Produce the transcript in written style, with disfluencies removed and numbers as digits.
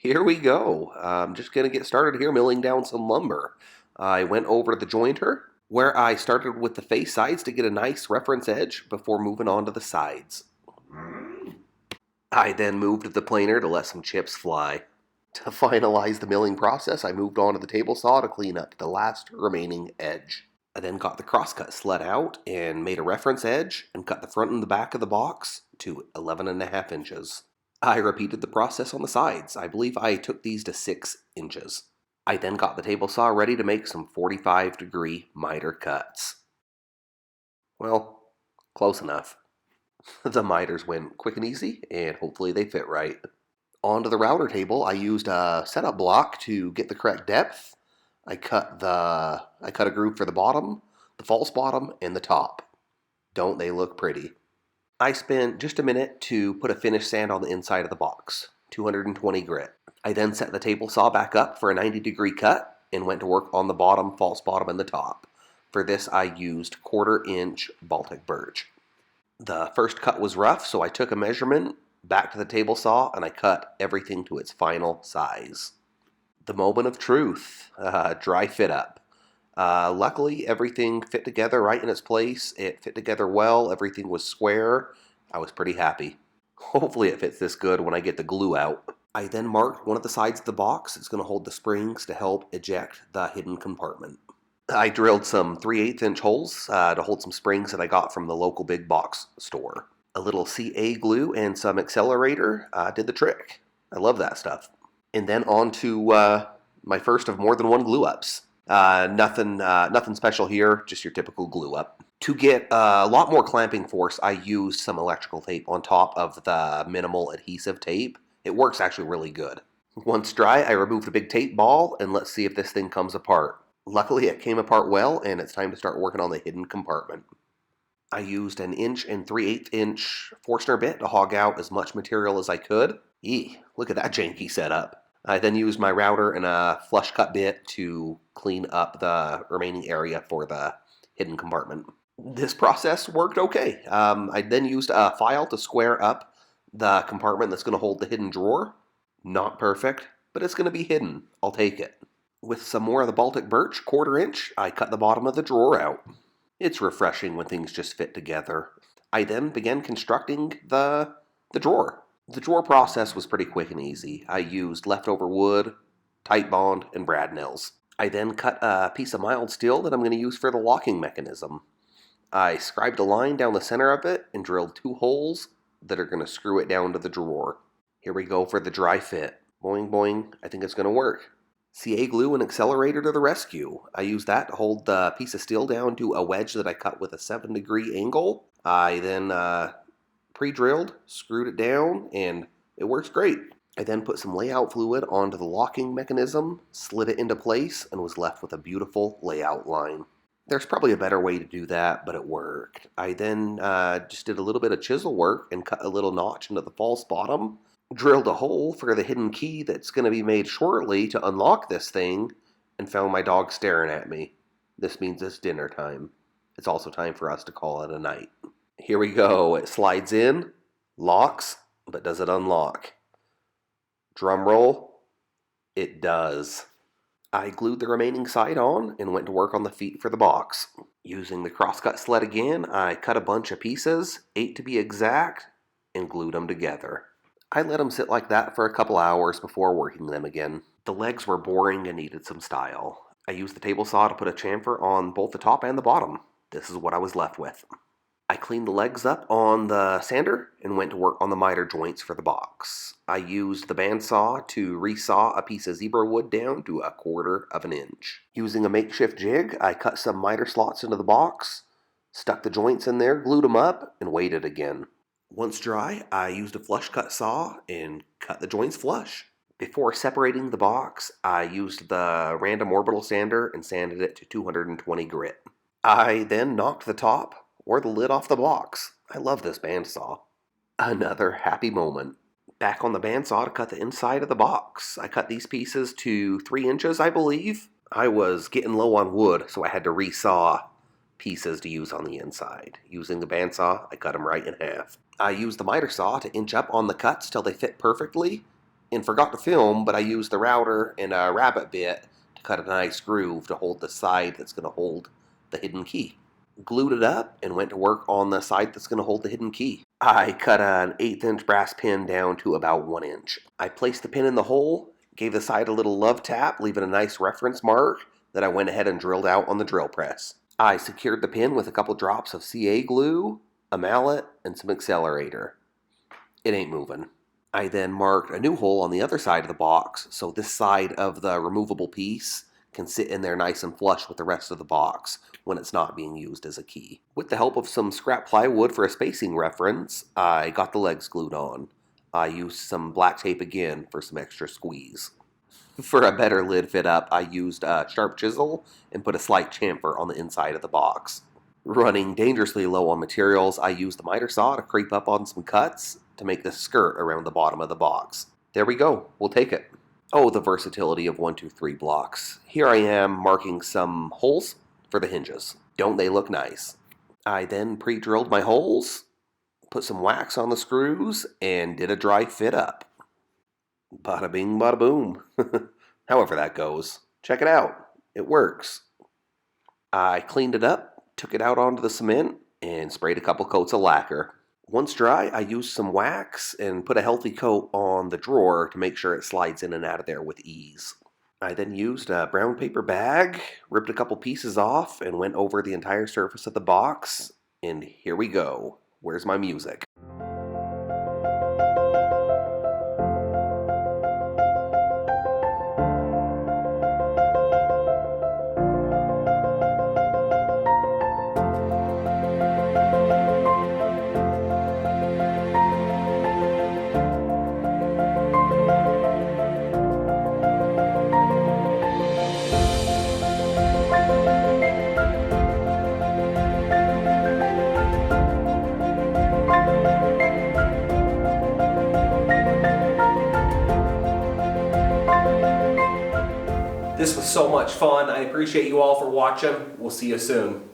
Here we go. I'm just going to get started here milling down some lumber. I went over to the jointer where I started with the face sides to get a nice reference edge before moving on to the sides. I then moved to the planer to let some chips fly. To finalize the milling process, I moved on to the table saw to clean up the last remaining edge. I then got the crosscut sled out and made a reference edge and cut the front and the back of the box to 11.5 inches. I repeated the process on the sides. I believe I took these to 6 inches. I then got the table saw ready to make some 45-degree miter cuts. Well, close enough. The miters went quick and easy, and hopefully they fit right. Onto the router table, I used a setup block to get the correct depth. I cut a groove for the bottom, the false bottom, and the top. Don't they look pretty? I spent just a minute to put a finish sand on the inside of the box, 220 grit. I then set the table saw back up for a 90-degree cut and went to work on the bottom, false bottom, and the top. For this, I used 1/4-inch Baltic birch. The first cut was rough, so I took a measurement back to the table saw and I cut everything to its final size. The moment of truth, dry fit up. Luckily, everything fit together right in its place. It fit together well. Everything was square. I was pretty happy. Hopefully it fits this good when I get the glue out. I then marked one of the sides of the box. It's going to hold the springs to help eject the hidden compartment. I drilled some 3/8-inch holes to hold some springs that I got from the local big box store. A little CA glue and some accelerator did the trick. I love that stuff. And then on to my first of more than one glue ups. Nothing special here, just your typical glue up. To get a lot more clamping force, I used some electrical tape on top of the minimal adhesive tape. It works actually really good. Once dry, I removed the big tape ball, and let's see if this thing comes apart. Luckily, it came apart well, and it's time to start working on the hidden compartment. I used an 1 3/8-inch Forstner bit to hog out as much material as I could. Look at that janky setup. I then used my router and a flush cut bit to clean up the remaining area for the hidden compartment. This process worked okay. I then used a file to square up the compartment that's going to hold the hidden drawer. Not perfect, but it's going to be hidden. I'll take it. With some more of the Baltic birch, 1/4-inch, I cut the bottom of the drawer out. It's refreshing when things just fit together. I then began constructing the drawer. The drawer process was pretty quick and easy. I used leftover wood, tight bond, and brad nails. I then cut a piece of mild steel that I'm going to use for the locking mechanism. I scribed a line down the center of it and drilled 2 holes that are going to screw it down to the drawer. Here we go for the dry fit. Boing, boing. I think it's going to work. CA glue and accelerator to the rescue. I used that to hold the piece of steel down to a wedge that I cut with a 7-degree angle. I then pre-drilled, screwed it down, and it works great. I then put some layout fluid onto the locking mechanism, slid it into place, and was left with a beautiful layout line. There's probably a better way to do that, but it worked. I then just did a little bit of chisel work and cut a little notch into the false bottom. Drilled a hole for the hidden key that's going to be made shortly to unlock this thing, and found my dog staring at me. This means it's dinner time. It's also time for us to call it a night. Here we go. It slides in, locks, but does it unlock? Drum roll. It does. I glued the remaining side on and went to work on the feet for the box. Using the crosscut sled again, I cut a bunch of pieces, 8 to be exact, and glued them together. I let them sit like that for a couple hours before working them again. The legs were boring and needed some style. I used the table saw to put a chamfer on both the top and the bottom. This is what I was left with. I cleaned the legs up on the sander and went to work on the miter joints for the box. I used the bandsaw to resaw a piece of zebra wood down to 1/4 inch. Using a makeshift jig, I cut some miter slots into the box, stuck the joints in there, glued them up, and waited again. Once dry, I used a flush cut saw and cut the joints flush. Before separating the box, I used the random orbital sander and sanded it to 220 grit. I then knocked the top or the lid off the box. I love this bandsaw. Another happy moment. Back on the bandsaw to cut the inside of the box. I cut these pieces to 3 inches, I believe. I was getting low on wood, so I had to resaw pieces to use on the inside. Using the bandsaw, I cut them right in half. I used the miter saw to inch up on the cuts till they fit perfectly, and forgot to film, but I used the router and a rabbit bit to cut a nice groove to hold the side that's going to hold the hidden key. Glued it up and went to work on the side that's going to hold the hidden key. I cut an 1/8 inch brass pin down to about 1 inch. I placed the pin in the hole, gave the side a little love tap, leaving a nice reference mark that I went ahead and drilled out on the drill press. I secured the pin with a couple drops of CA glue, a mallet, and some accelerator. It ain't moving. I then marked a new hole on the other side of the box so this side of the removable piece can sit in there nice and flush with the rest of the box when it's not being used as a key. With the help of some scrap plywood for a spacing reference, I got the legs glued on. I used some black tape again for some extra squeeze. For a better lid fit up, I used a sharp chisel and put a slight chamfer on the inside of the box. Running dangerously low on materials, I used the miter saw to creep up on some cuts to make the skirt around the bottom of the box. There we go, we'll take it. Oh, the versatility of 123 blocks. Here I am marking some holes for the hinges. Don't they look nice? I then pre-drilled my holes, put some wax on the screws, and did a dry fit up. Bada bing, bada boom. However that goes. Check it out. It works. I cleaned it up, took it out onto the cement, and sprayed a couple coats of lacquer. Once dry, I used some wax and put a healthy coat on the drawer to make sure it slides in and out of there with ease. I then used a brown paper bag, ripped a couple pieces off, and went over the entire surface of the box. And here we go. Where's my music? This was so much fun. I appreciate you all for watching. We'll see you soon.